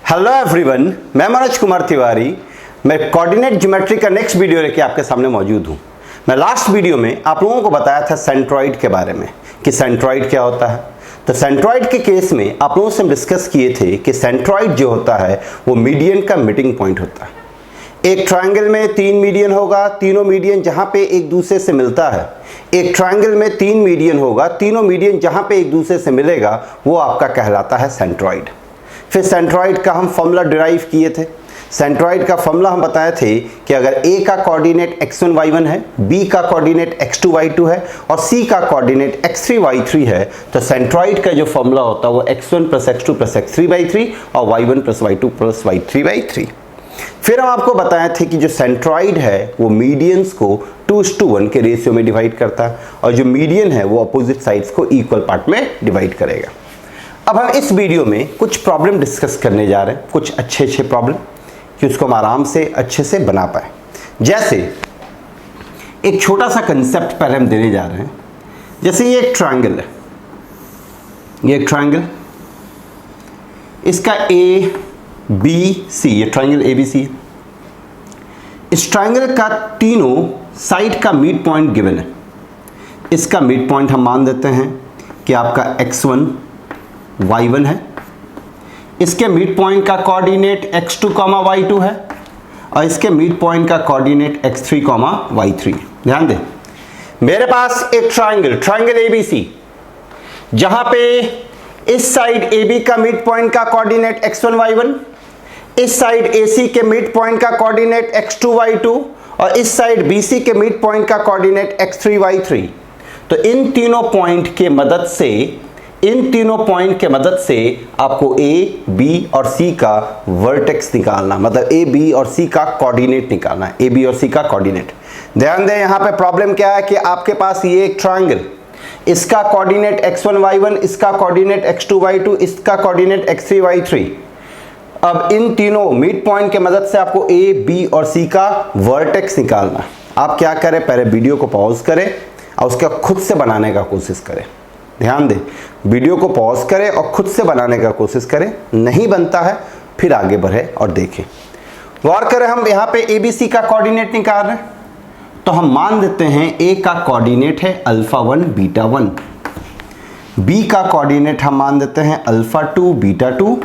Hello everyone, मैं मनोज कुमार तिवारी। मैं coordinate geometry का नेक्स्ट वीडियो लेके आपके सामने मौजूद हूँ। मैं लास्ट वीडियो में आप लोगों को बताया था सेंट्रॉइड के बारे में कि सेंट्रॉइड क्या होता है। तो सेंट्रॉइड के केस में आप लोगों से हम डिस्कस किए थे कि सेंट्रॉइड जो होता है वो मीडियन का मीटिंग पॉइंट होता है। एक ट्रायंगल में 3 मीडियन होगा, तीनों मीडियन जहां पे एक दूसरे से मिलता है। एक ट्रायंगल में 3 मीडियन होगा, तीनों मीडियन जहां पे एक दूसरे से मिलेगा वो आपका कहलाता है सेंट्रॉइड। फिर सेंट्रॉइड का हम फॉर्मूला डिराइव किए थे। सेंट्रॉइड का फॉर्मूला हम बताए थे कि अगर ए का कोऑर्डिनेट x1 y1 है, बी का कोऑर्डिनेट x2 y2 है और सी का कोऑर्डिनेट x3 y3 है, तो सेंट्रॉइड का जो फॉर्मूला होता है वो x1 + x2 + x3/3 और y1 + y2 + y3/3। फिर हम आपको बताए थे कि जो सेंट्रॉइड है वो मीडियंस को 2:1 के रेशियो में डिवाइड करता है और जो मीडियन है वो अपोजिट साइड्स को इक्वल पार्ट में डिवाइड करेगा। अब हम इस वीडियो में कुछ प्रॉब्लम डिस्कस करने जा रहे हैं, कुछ अच्छे प्रॉब्लम कि उसको हम आराम से अच्छे से बना पाए। जैसे एक छोटा सा कंसेप्ट पहले हम देने जा रहे हैं। जैसे ये एक ट्रायंगल है, ये एक ट्रायंगल, इसका ए बी सी, ये ट्रायंगल ए बी सी है। इस ट्रायंगल का तीनों साइड का मिड पॉइंट गिवन है। इसका मिड पॉइंट हम मान देते हैं कि आपका x1 y1 है। इसके मिड पॉइंट का कोऑर्डिनेट x2, y2 है और इसके मिड पॉइंट का कोऑर्डिनेट x3, y3। ध्यान दें, मेरे पास एक ट्रायंगल ABC, जहां पे इस साइड AB का मिड पॉइंट का कोऑर्डिनेट x1 y1, इस साइड AC के मिड पॉइंट का कोऑर्डिनेट x2 y2 और इस साइड BC के मिड पॉइंट का कोऑर्डिनेट x3 y3। तो इन तीनों पॉइंट के मदद से आपको A, B और C का वर्टेक्स निकालना, मतलब A, B और C का कोऑर्डिनेट निकालना है। A, B और C का कोऑर्डिनेट। ध्यान दें, यहाँ पे प्रॉब्लम क्या है कि आपके पास ये एक ट्रायंगल, इसका कोऑर्डिनेट x1 y1, इसका कोऑर्डिनेट x2 y2, इसका कोऑर्डिनेट x3 y3। अब इन तीनों मिड पॉइंट के मदद से आपको A, B और C का वर्टेक्स निकालना। आप क्या करें, पहले वीडियो को पॉज करें और उसका खुद से बनाने का कोशिश करें। ध्यान दें, वीडियो को पॉज करें और खुद से बनाने का कोशिश करें। नहीं बनता है फिर आगे बढ़े और देखें। गौर करें, हम यहाँ पे ABC का कोऑर्डिनेट निकाल रहे हैं, तो हम मान देते हैं A का कोऑर्डिनेट है α1 β1, B का कोऑर्डिनेट हम मान देते हैं α2 β2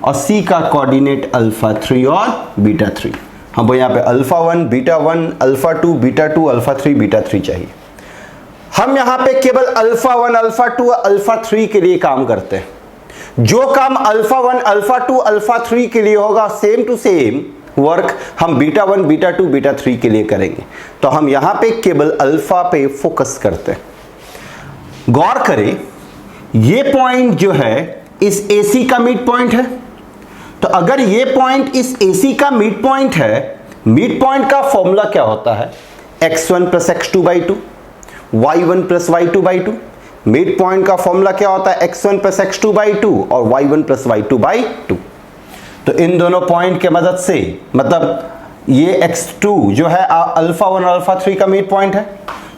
और C का कोऑर्डिनेट α3 और β3। हमको यहाँ पे α1 β1, α2 β2, α3 β3 चाहिए। हम यहाँ पे केवल α1, α2, α3 के लिए काम करते हैं। जो काम α1, α2, α3 के लिए होगा सेम टू सेम वर्क हम β1, β2, β3 के लिए करेंगे। तो हम यहाँ पे केवल अल्फा पे फोकस करते हैं। गौर करें, ये पॉइंट जो है इस AC का मिड पॉइंट है। तो अगर ये पॉइंट इस AC का मिड पॉइंट है, मिड पॉइंट का फॉर्मूला क्या होता है, x1 + x2/2, y1 + y2/2। Mid point का फॉर्मूला क्या होता है, x1 + x2/2 और y1 + y2/2। तो इन दोनों पॉइंट के मदद से, मतलब ये x2 जो है α1 α3 का मिड पॉइंट है।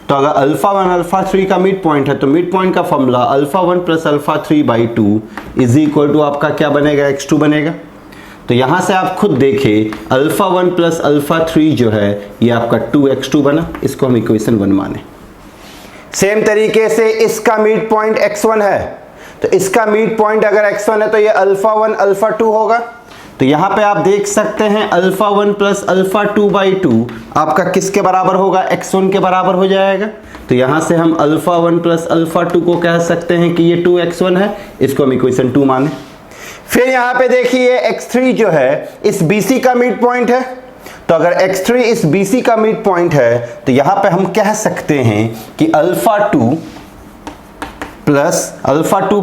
तो अगर α1 α3 का मिड पॉइंट है तो मिड पॉइंट का फॉर्मूला α1 + α3/2 = आपका क्या बनेगा, x2 बनेगा। तो यहां से आप खुद देखें, α1 + α3 जो है ये आपका 2x2 बना। इसको हम इक्वेशन 1 माने। सेम तरीके से इसका मिड पॉइंट x1 है, तो इसका मिड पॉइंट अगर x1 है तो ये α1 α2 होगा। तो यहां पे आप देख सकते हैं α1 + α2/2 आपका किसके बराबर होगा, x1 के बराबर हो जाएगा। तो यहां से हम α1 + α2 को कह सकते हैं कि ये 2x1 है। इसको हम इक्वेशन 2 माने। फिर यहां पे देखिए x3 जो है इस BC का मिड पॉइंट है। तो अगर x3 इस BC का मिड पॉइंट है तो यहां पे हम कह सकते हैं कि α2 + α3/2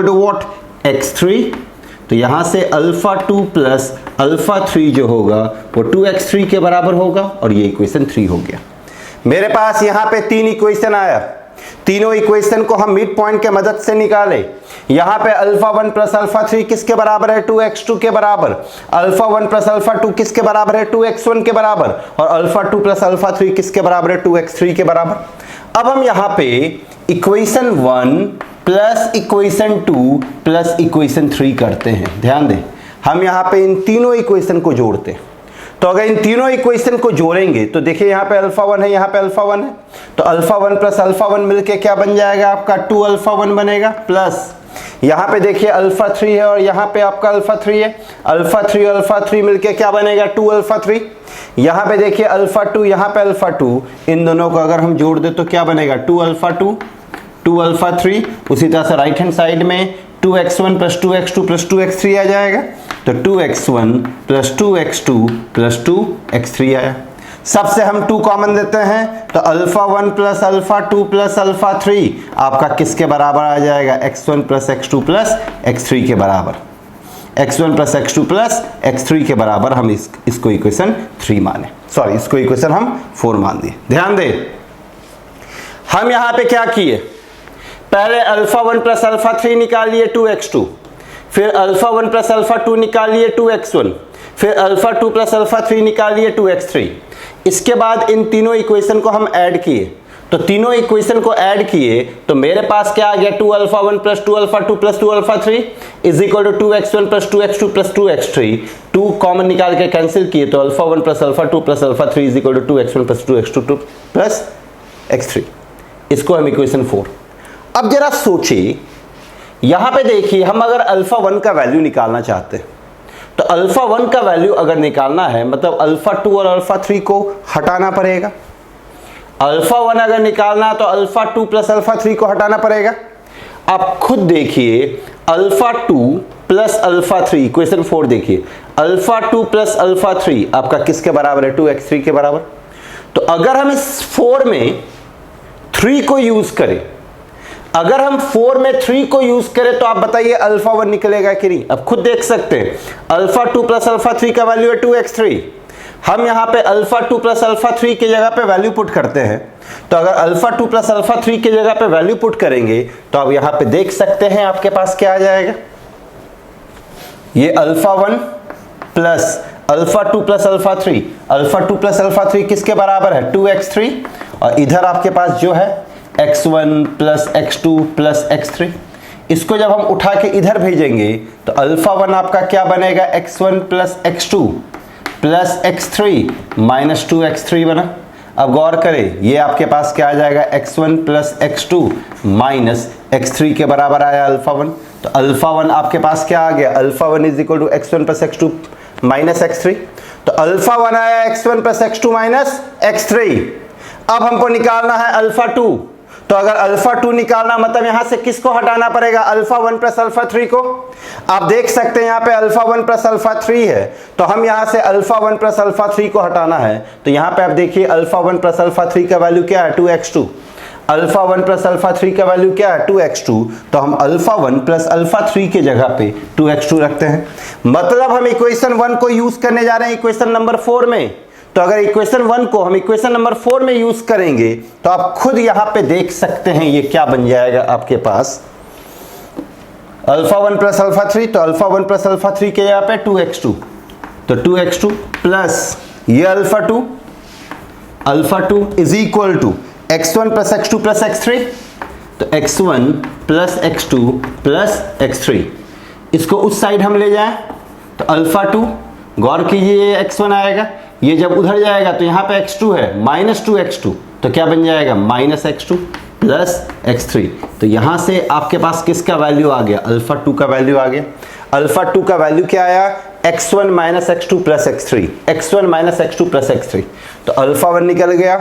= what, x3। तो यहां से α2 + α3 जो होगा वो 2x3 के बराबर होगा और ये इक्वेशन 3 हो गया। मेरे पास यहां पे 3 इक्वेशन आया। तीनों इक्वेशन को हम मिड पॉइंट के मदद से निकाले। यहां पे α1 + α3 किसके बराबर है, 2x2 के बराबर। α1 + α2 किसके बराबर है, 2x1 के बराबर। और α2 + α3 किसके बराबर है, 2x3 के बराबर। अब हम यहां पे equation 1 plus equation 2 plus equation 3 करते हैं। ध्यान दें, हम यहाँ पे इन तीनों इक्वेशन को जोड़ते हैं। तो अगर इन तीनों इक्वेशन को जोड़ेंगे तो देखिए यहाँ पे अल्फा 1 है, यहाँ पे अल्फा 1 है, तो अल्फा 1 प्लस अल्फा 1 मिलके क्या बन जाएगा आपका 2 अल्फा 1 बनेगा, प्लस यहाँ पे देखिए अल्फा 3 है और यहाँ पे आपका अल्फा 3 है, अल्फा 3 अल्फा 3 मिलके क्या बनेगा 2 अल्फा 3। यहाँ पे देखिए अल्फा 2, यहाँ पे अल्फा 2, इन दोनों को अगर हम जोड़ दे तो क्या बनेगा 2 अल्फा 2, 2 अल्फा 3। उसी तरह से राइट हैंड साइड में 2x1 plus 2x2 plus 2x3 आ जाएगा, तो 2x1 plus 2x2 plus 2x3 आया। सबसे हम 2 कॉमन देते हैं तो alpha 1 plus alpha 2 plus alpha 3 आपका किसके बराबर आ जाएगा x1 plus x2 plus x3 के बराबर, x1 plus x2 plus x3 के बराबर हम इसको इक्वेशन 3 माने, सॉरी इसको इक्वेशन हम 4 मान दिए। ध्यान दें, हम यहाँ पे क्या किए, पहले अल्फा 1 प्लस अल्फा 3 निकाल लिए 2x2, फिर अल्फा 1 प्लस अल्फा 2 निकाल लिए 2x1, फिर अल्फा 2 प्लस अल्फा 3 निकाल लिए 2x3। इसके बाद इन तीनों इक्वेशन को हम ऐड किए, तो तीनों इक्वेशन को ऐड किए तो मेरे पास क्या आ गया 2 alpha 1 plus 2 alpha 2 plus 2 alpha 3 is equal to 2x1 plus 2x2 plus 2x3। 2 common निकाल के कैंसिल किए तो alpha 1 plus alpha 2 plus alpha 3 is equal to 2x1 plus 2x2 plus x3। इसको हम इक्वेशन 4। अब जरा सोचिए, यहां पे देखिए हम अगर अल्फा 1 का वैल्यू निकालना चाहते हैं तो अल्फा 1 का वैल्यू अगर निकालना है मतलब अल्फा 2 और अल्फा 3 को हटाना पड़ेगा। अल्फा 1 अगर निकालना तो अल्फा 2 प्लस अल्फा 3 को हटाना पड़ेगा। आप खुद देखिए अल्फा 2 प्लस अल्फा 3, इक्वेशन 4 देखिए, अल्फा 2 प्लस अल्फा 3 आपका किसके बराबर है 2x3 के बराबर। तो अगर हम इस 4 में 3 को यूज करें, अगर हम 4 में 3 को यूज करें तो आप बताइए अल्फा 1 निकलेगा कि नहीं। अब खुद देख सकते हैं अल्फा 2 प्लस अल्फा 3 का वैल्यू है 2x3। हम यहां पे अल्फा 2 प्लस अल्फा 3 की जगह पे वैल्यू पुट करते हैं, तो अगर अल्फा 2 प्लस अल्फा 3 की जगह पे वैल्यू पुट करेंगे तो आप यहां पे देख सकते हैं आपके पास क्या आ जाएगा, ये alpha 1 plus alpha 2 plus alpha 3, alpha 2 plus alpha 3 किसके बराबर है 2x3, और इधर आपके पास जो है x1 plus x2 plus x3। इसको जब हम उठा के इधर भेजेंगे तो अल्फा 1 आपका क्या बनेगा x1 plus x2 plus x3 minus 2x3 बना। अब गौर करें, ये आपके पास क्या आ जाएगा x1 plus x2 minus x3 के बराबर आया अल्फा 1। तो अल्फा 1 आपके पास क्या आ गया, alpha 1 is equal to x1 plus x2 minus x3। तो अल्फा 1 आया x1 plus x2 minus x3। अब हमको निकालना है अल्फा 2, तो अगर अल्फा 2 निकालना मतलब यहां से किसको हटाना पड़ेगा अल्फा 1 प्लस अल्फा 3 को। आप देख सकते हैं यहां पे अल्फा 1 प्लस अल्फा 3 है, तो हम यहां से अल्फा 1 प्लस अल्फा 3 को हटाना है। तो यहां पे आप देखिए अल्फा 1 प्लस अल्फा 3 का वैल्यू क्या है 2x2, अल्फा 1 प्लस अल्फा 3 का वैल्यू क्या है 2x2। तो हम अल्फा 1 प्लस अल्फा 3 के जगह पे 2x2 रखते हैं, मतलब हम इक्वेशन 1 को यूज करने जा रहे हैं इक्वेशन नंबर 4 में। तो अगर इक्वेशन 1 को हम इक्वेशन नंबर 4 में यूज करेंगे तो आप खुद यहां पे देख सकते हैं ये क्या बन जाएगा आपके पास अल्फा 1 प्लस अल्फा 3, तो अल्फा 1 प्लस अल्फा 3 के यहाँ पे 2x2, तो 2x2 प्लस ये alpha 2 is equal to x1 plus x2 plus x3, तो x1 plus x2 plus x3। इसको उस साइड हम ले जाएं तो अल्फा 2, गौर कीजिए ये x1 आएगा, ये जब उधर जाएगा तो यहाँ पे x2 है माइनस 2x2, तो क्या बन जाएगा माइनस x2 प्लस x3। तो यहाँ से आपके पास किसका वैल्यू आ गया अल्फा 2 का वैल्यू आ गया। अल्फा 2 का वैल्यू क्या आया x1 minus x2 plus x3, x1 minus x2 plus x3। तो अल्फा 1 निकल गया,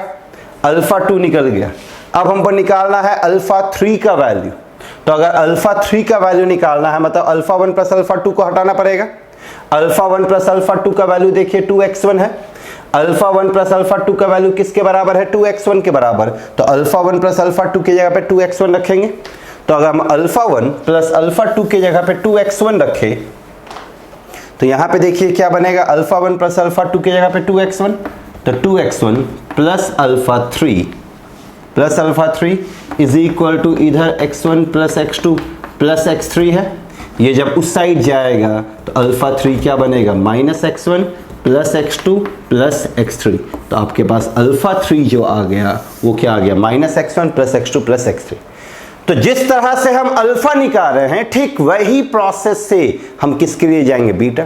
अल्फा 2 निकल गया। अब हमको निकालना है अल्फा 3 का वैल्यू, तो अगर अल्फा 3 का वैल्यू निकालना है मतलब अल्फा 1 प्लस अल्फा 2 को हटाना पड़ेगा। अल्फा 1 प्लस अल्फा 2 का वैल्यू देखिए 2x1 है, अल्फा 1 प्लस अल्फा 2 का वैल्यू किसके बराबर है 2x1 के बराबर। तो अल्फा 1 प्लस अल्फा 2 की जगह पे 2x1 रखेंगे, तो अगर हम अल्फा 1 प्लस अल्फा 2 की जगह पे 2x1 रखें तो यहां पे देखिए क्या बनेगा अल्फा 1 प्लस अल्फा 2 की जगह पे 2x1, तो 2x1 plus alpha 3 is equal to इधर x1 plus x2 plus x3 है। ये जब उस साइड जाएगा तो अल्फा 3 क्या बनेगा minus x1 plus x2 plus x3। तो आपके पास अल्फा 3 जो आ गया वो क्या आ गया minus x1 plus x2 plus x3। तो जिस तरह से हम अल्फा निकाल रहे हैं, ठीक वही प्रोसेस से हम किसके लिए जाएंगे, बीटा।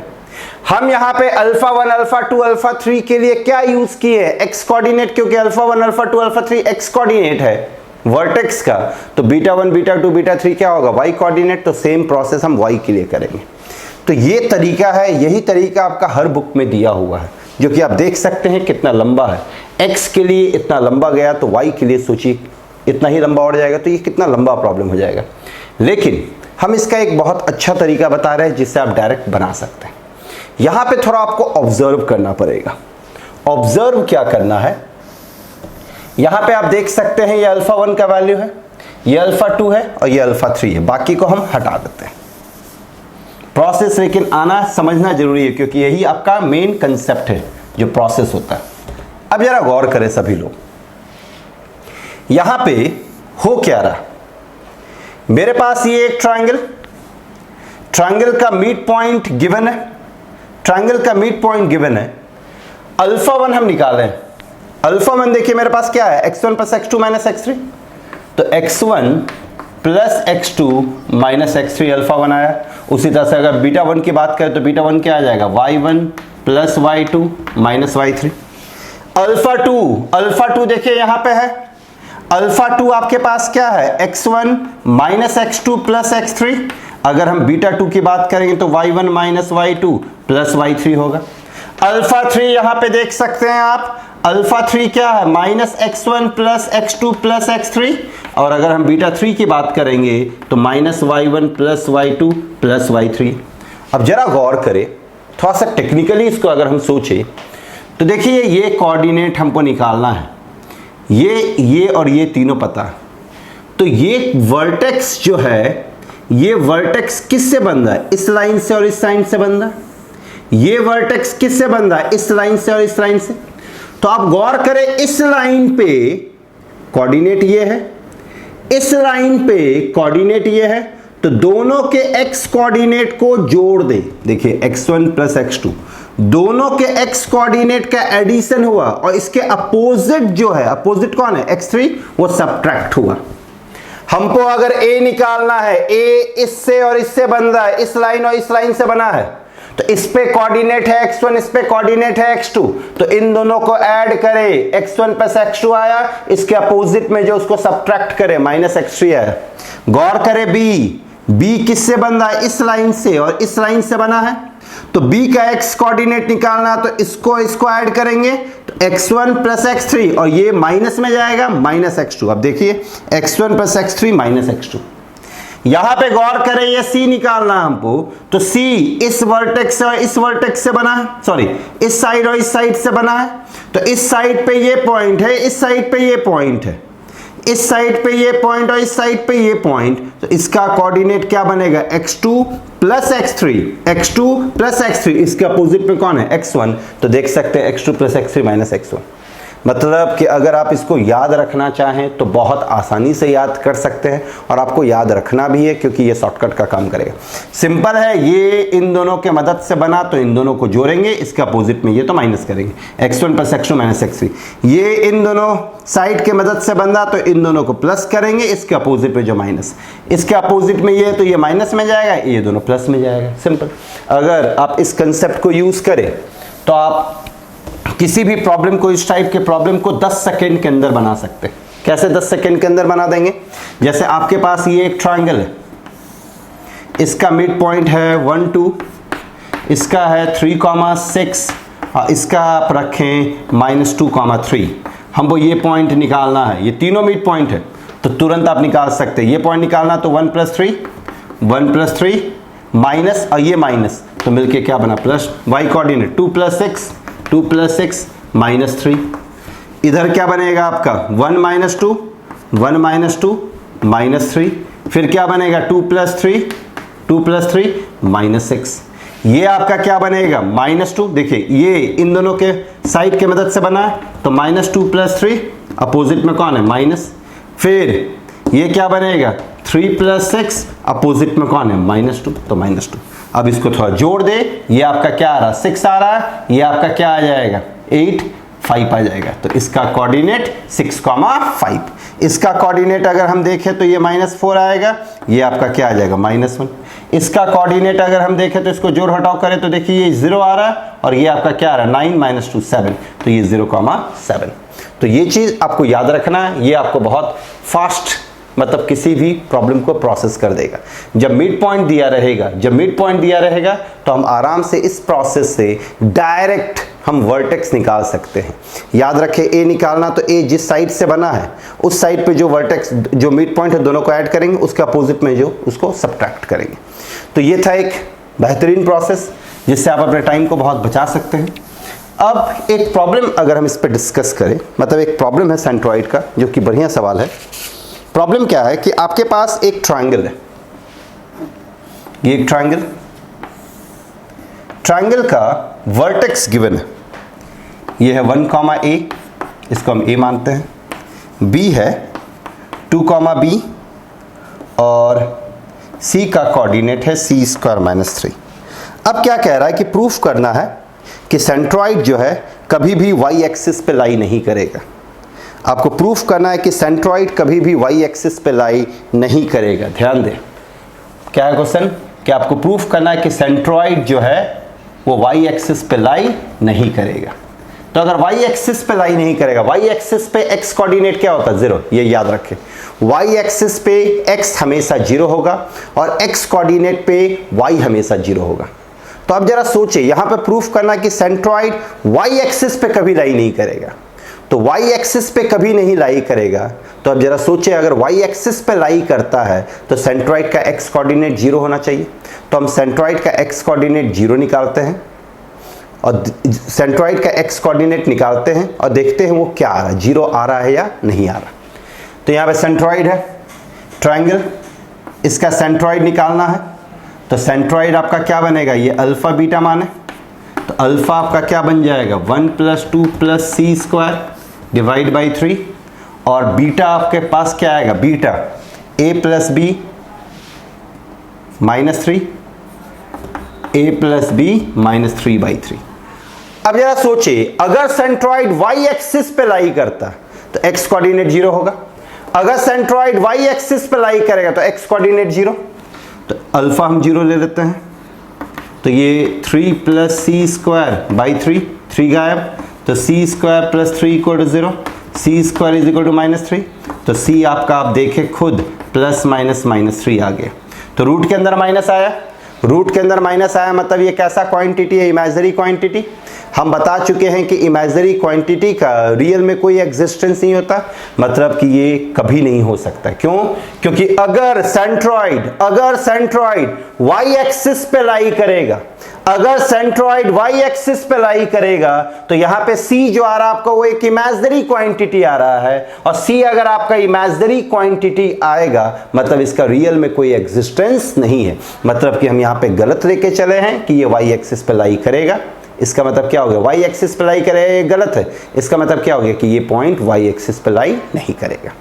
हम यहां पे अल्फा 1 अल्फा 2 अल्फा 3 के लिए क्या यूज किए हैं, एक्स कोऑर्डिनेट, क्योंकि alpha 1 alpha 2 alpha 3 x coordinate है वर्टेक्स का। तो बीटा 1 बीटा 2 बीटा 3 क्या होगा, वाई कोऑर्डिनेट। तो सेम प्रोसेस हम वाई के लिए करेंगे। तो ये तरीका है, यही तरीका आपका हर बुक में दिया हुआ है, जो कि आप देख सकते हैं कितना लंबा है। एक्स के लिए इतना लंबा गया तो वाई के लिए सोचिए इतना ही लंबा और जाएगा, तो ये कितना लंबा प्रॉब्लम हो जाएगा। लेकिन हम इसका एक बहुत अच्छा तरीका बता रहे हैं जिससे आप डायरेक्ट बना सकते हैं। यहां पे थोड़ा आपको ऑब्जर्व करना पड़ेगा। ऑब्जर्व क्या करना है, यहां पे आप देख सकते हैं ये अल्फा 1 का वैल्यू है, ये अल्फा 2 है और ये अल्फा 3 है, बाकी को हम हटा देते हैं। प्रोसेस लेकिन आना समझना जरूरी है, क्योंकि यही आपका मेन कंसेप्ट है जो प्रोसेस होता है। अब जरा गौर करें सभी लोग, यहां पे हो क्या रहा, मेरे पास ये एक ट्रायंगल का मिड पॉइंट गिवन है, ट्रायंगल का मिड पॉइंट गिवन है। अल्फा 1 हम निकाल रहे हैं। अल्फा 1 देखिए मेरे पास क्या है, x1 plus x2 minus x3। तो x1 plus x2 minus x3 alpha 1 आया। उसी तरह से अगर बीटा 1 की बात करें तो बीटा 1 क्या आ जाएगा, y1 plus y2 minus y3। Alpha 2 देखिए यहां पे है, अल्फा 2 आपके पास क्या है, x1 minus x2 plus x3। अगर हम बीटा 2 की बात करेंगे तो y1 minus y2 plus y3 होगा। अल्फा 3 यहां पे देख सकते हैं आप, अल्फा 3 क्या है, minus x1 plus x2 plus x3। और अगर हम बीटा 3 की बात करेंगे तो minus y1 plus y2 plus y3। अब जरा गौर करें, थोड़ा सा टेक्निकली इसको अगर हम सोचें तो देखिए ये कोऑर्डिनेट हमको निकालना है, ये और ये तीनों पता है। तो ये वर्टेक्स जो है, ये वर्टेक्स किससे बन रहा है, इस लाइन से और इस लाइन से बन रहा है। ये वर्टेक्स किससे बन रहा है, इस लाइन से और इस लाइन से। तो आप गौर करें, इस लाइन पे कोऑर्डिनेट ये है, इस लाइन पे कोऑर्डिनेट ये है, तो दोनों के x कोऑर्डिनेट को जोड़ दे। देखिए x1 प्लस x2, दोनों के x कोऑर्डिनेट का एडिशन हुआ और इसके अपोजिट जो है, अपोजिट कौन है, x3, वो सब्ट्रैक्ट हुआ। हमको अगर a निकालना है, a इससे और इससे बन रहा है, इस लाइन और इस लाइन से बना है, तो इस पे कोऑर्डिनेट है x1, इस पे कोऑर्डिनेट है x2, तो इन दोनों को ऐड करें, x1 प्लस x2 आया, इसके अपोजिट में जो उसको सब्ट्रैक्ट करे माइनस x3 आया। गौर करें b किससे बन रहा है, इस लाइन से और इस लाइन से बना है। तो b का x कोऑर्डिनेट निकालना, तो इसको ऐड करेंगे तो x1 प्लस x3 और ये माइनस में जाएगा माइनस x2। अब देखिए x1 plus x3 minus x2। यहां पे गौर करें, ये c निकालना हमको, तो c इस वर्टेक्स से और इस वर्टेक्स से बना है, सॉरी इस साइड और इस साइड से बना है। तो इस साइड पे ये पॉइंट है, इस साइड पे ये पॉइंट है, इस साइड पे ये पॉइंट और इस साइड पे ये पॉइंट। तो इसका कोऑर्डिनेट क्या बनेगा, x2 plus x3, x2 plus x3। इसके अपोजिट में कौन है, x1। तो देख सकते हैं x2 plus x3 minus x1। मतलब कि अगर आप इसको याद रखना चाहें तो बहुत आसानी से याद कर सकते हैं, और आपको याद रखना भी है क्योंकि ये शॉर्टकट का काम करेगा। सिंपल है, ये इन दोनों के मदद से बना तो इन दोनों को जोड़ेंगे, इसके अपोजिट में ये तो माइनस करेंगे, x1 plus x2 minus x3। ये इन दोनों साइड के मदद से बना तो इन दोनों को प्लस करेंगे, इसके अपोजिट में जो माइनस, इसके अपोजिट में ये तो ये माइनस में जाएगा, ये दोनों प्लस में जाएगा। सिंपल। अगर आप इस कंसेप्ट को यूज करें तो आप किसी भी प्रॉब्लम को, इस टाइप के प्रॉब्लम को 10 सेकेंड के अंदर बना सकते हैं। कैसे 10 सेकेंड के अंदर बना देंगे, जैसे आपके पास ये एक ट्रायंगल है, इसका मिड पॉइंट है 1 2, इसका है 3,6 और इसका आप रखें -2,3। हमको ये पॉइंट निकालना है, ये तीनों मिड पॉइंट है तो तुरंत आप निकाल सकते हैं। ये पॉइंट निकालना तो 1 + 3 माइनस और ये माइनस, तो मिलके क्या बना, प्लस। Y coordinate 2 + 6 -3। इधर क्या बनेगा आपका 1 - 2 -3। फिर क्या बनेगा 2 + 3 -6। ये आपका क्या बनेगा -2। देखिए ये इन दोनों के साइड के मदद से बना है तो -2 + 3, अपोजिट में कौन है, माइनस। फिर ये क्या बनेगा 3 + 6, अपोजिट में कौन है, -2, तो -2। अब इसको थोड़ा जोड़ दे, ये आपका क्या आ रहा है, 6 आ रहा है, ये आपका क्या आ जाएगा 8। 5 आ जाएगा। तो इसका कोऑर्डिनेट 6,5। इसका कोऑर्डिनेट अगर हम देखें तो ये -4 आएगा, ये आपका क्या आ जाएगा -1। इसका कोऑर्डिनेट अगर हम देखें तो इसको जोड़ घटाव करें तो देखिए ये 0 आ रहा है और ये आपका क्या आ रहा है 9 - 2 7, तो ये 0,7। तो ये चीज आपको याद रखना है, ये आपको बहुत फास्ट मतलब किसी भी प्रॉब्लम को प्रोसेस कर देगा। जब मिड पॉइंट दिया रहेगा तो हम आराम से इस प्रोसेस से डायरेक्ट हम वर्टेक्स निकाल सकते हैं। याद रखें ए निकालना तो ए जिस साइड से बना है उस साइड पे जो वर्टेक्स जो मिड पॉइंट है दोनों को ऐड करेंगे, उसके अपोजिट में जो उसको सब्ट्रैक्ट करेंगे। तो ये था एक बेहतरीन प्रोसेस जिससे आप अपने टाइम को बहुत बचा सकते हैं। अब एक प्रॉब्लम अगर हम इस पर डिस्कस करें, मतलब एक प्रॉब्लम है सेंट्रॉइड का जो कि बढ़िया सवाल है। प्रॉब्लम क्या है कि आपके पास एक ट्रायंगल है, ये एक ट्रायंगल का वर्टेक्स गिवन है, ये है 1, A, इसको हम A मानते हैं, B है 2, B और C का कोऑर्डिनेट है C² - 3। अब क्या कह रहा है कि प्रूफ करना है कि सेंट्रॉइड जो है कभी भी y एक्सिस पे लाई नहीं करेगा। आपको प्रूफ करना है कि सेंट्रॉइड कभी भी y एक्सिस पे लाई नहीं करेगा। ध्यान दें, क्या है क्वेश्चन कि आपको प्रूफ करना है कि सेंट्रॉइड जो है वो y एक्सिस पे लाई नहीं करेगा। तो अगर y एक्सिस पे लाई नहीं करेगा, y एक्सिस पे x कोऑर्डिनेट क्या होता है 0, ये याद रखें। y एक्सिस पे x हमेशा 0 होगा और x कोऑर्डिनेट पे y हमेशा 0 होगा। तो अब जरा सोचिए, यहां पे प्रूफ करना कि सेंट्रॉइड y एक्सिस पे कभी लाई नहीं करेगा। तो y एक्सिस पे कभी नहीं लाई करेगा, तो अब जरा सोचिए अगर y एक्सिस पे लाई करता है तो सेंट्रॉइड का x कोऑर्डिनेट 0 होना चाहिए। तो हम सेंट्रॉइड का x कोऑर्डिनेट 0 निकालते हैं और सेंट्रॉइड का x कोऑर्डिनेट निकालते हैं और देखते हैं वो क्या आ रहा है, 0 आ रहा है या नहीं आ रहा। तो यहाँ पे सेंट्रॉइड है ट्रायंगल, इसका सेंट्रॉइड निकालना है। तो सेंट्रॉइड आपका क्या बनेगा, ये अल्फा बीटा मान है, तो अल्फा आपका क्या बन जाएगा 1 + 2 + C² डिवाइड बाई 3 और बीटा आपके पास क्या आएगा, beta A + B -3, A + B -3/3। अब जरा सोचिए अगर सेंट्रॉइड y एक्सिस पे लाई करता तो x कोऑर्डिनेट 0 होगा, अगर सेंट्रॉइड y एक्सिस पे लाई करेगा तो x कोऑर्डिनेट 0। तो अल्फा हम 0 ले लेते हैं, तो ये 3 + C²/3, 3 गायब, तो C² + 3 = 0, C² = -3। तो C आपका आप देखें खुद +- आ गया। तो रूट के अंदर माइनस आया, रूट के अंदर माइनस आया मतलब ये कैसा क्वांटिटी है, इमेजिनरी क्वांटिटी। हम बता चुके हैं कि इमेजिनरी क्वांटिटी का रियल में कोई एग्जिस्टेंस नहीं होता, मतलब कि ये कभी नहीं हो सकता। क्यों? क्योंकि अगर सेंट्रॉइड y एक्सिस पे लाई करेगा, अगर सेंट्रॉइड y एक्सिस पे लाई करेगा तो यहां पे C जो आ रहा है आपका वो एक इमेजिनरी क्वांटिटी आ रहा है, और C अगर आपका इमेजिनरी क्वांटिटी आएगा मतलब इसका रियल में कोई एग्जिस्टेंस नहीं है। मतलब कि हम यहां पे गलत लेके चले हैं कि ये y एक्सिस पे लाई करेगा। इसका मतलब क्या हो गया, y एक्सिस पे लाई करेगा, ये गलत है। इसका मतलब क्या हो गया कि ये पॉइंट y एक्सिस पे लाई नहीं करेगा।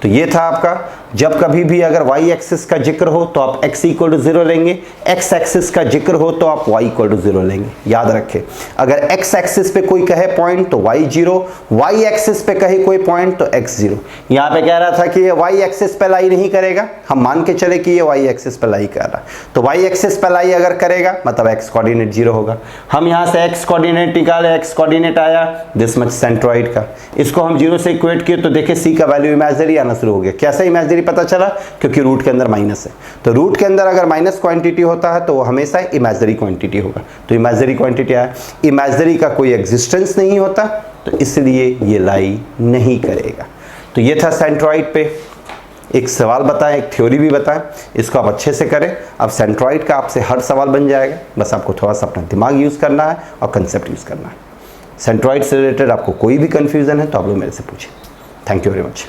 तो ये था आपका, जब कभी भी अगर y एक्सिस का जिक्र हो तो आप x = 0 लेंगे, x एक्सिस का जिक्र हो तो आप y = 0 लेंगे। याद रखें, अगर x एक्सिस पे कोई कहे पॉइंट तो y 0, y एक्सिस पे कहे कोई पॉइंट तो x 0। यहाँ पे कह रहा था कि ये y एक्सिस पे लाई नहीं करेगा, हम मान के चले कि ये y एक्सिस पे लाई कर रहा है, तो y एक्सिस पे लाई अगर करेगा मतलब x कोऑर्डिनेट 0 होगा। हम यहाँ से x कोऑर्डिनेट निकाले, x कोऑर्डिनेट आया दिस मच सेंट्रॉइड का, इसको हम 0 से इक्वेट किए तो देखे C का वैल्यू इमेजिनरी आना शुरू हो गया। कैसे इमेजिनरी पता चला, क्योंकि रूट के अंदर माइनस है। तो रूट के अंदर अगर माइनस क्वांटिटी होता है तो वो हमेशा इमेजिनरी क्वांटिटी होगा। तो इमेजिनरी क्वांटिटी आया, इमेजिनरी का कोई एग्जिस्टेंस नहीं होता तो इसलिए ये लाई नहीं करेगा। तो ये था सेंट्रॉइड पे एक सवाल बताएं, एक थ्योरी भी बताएं, इसको आप अच्छे से करें। अब सेंट्रॉइड का आपसे हर सवाल बन जाएगा, बस आपको थोड़ा सा अपना दिमाग यूज करना है और कंसेप्ट यूज करना है। सेंट्रॉइड से रिलेटेड आपको कोई भी कंफ्यूजन है तो आप लोग मेरे से पूछें। Thank you very much.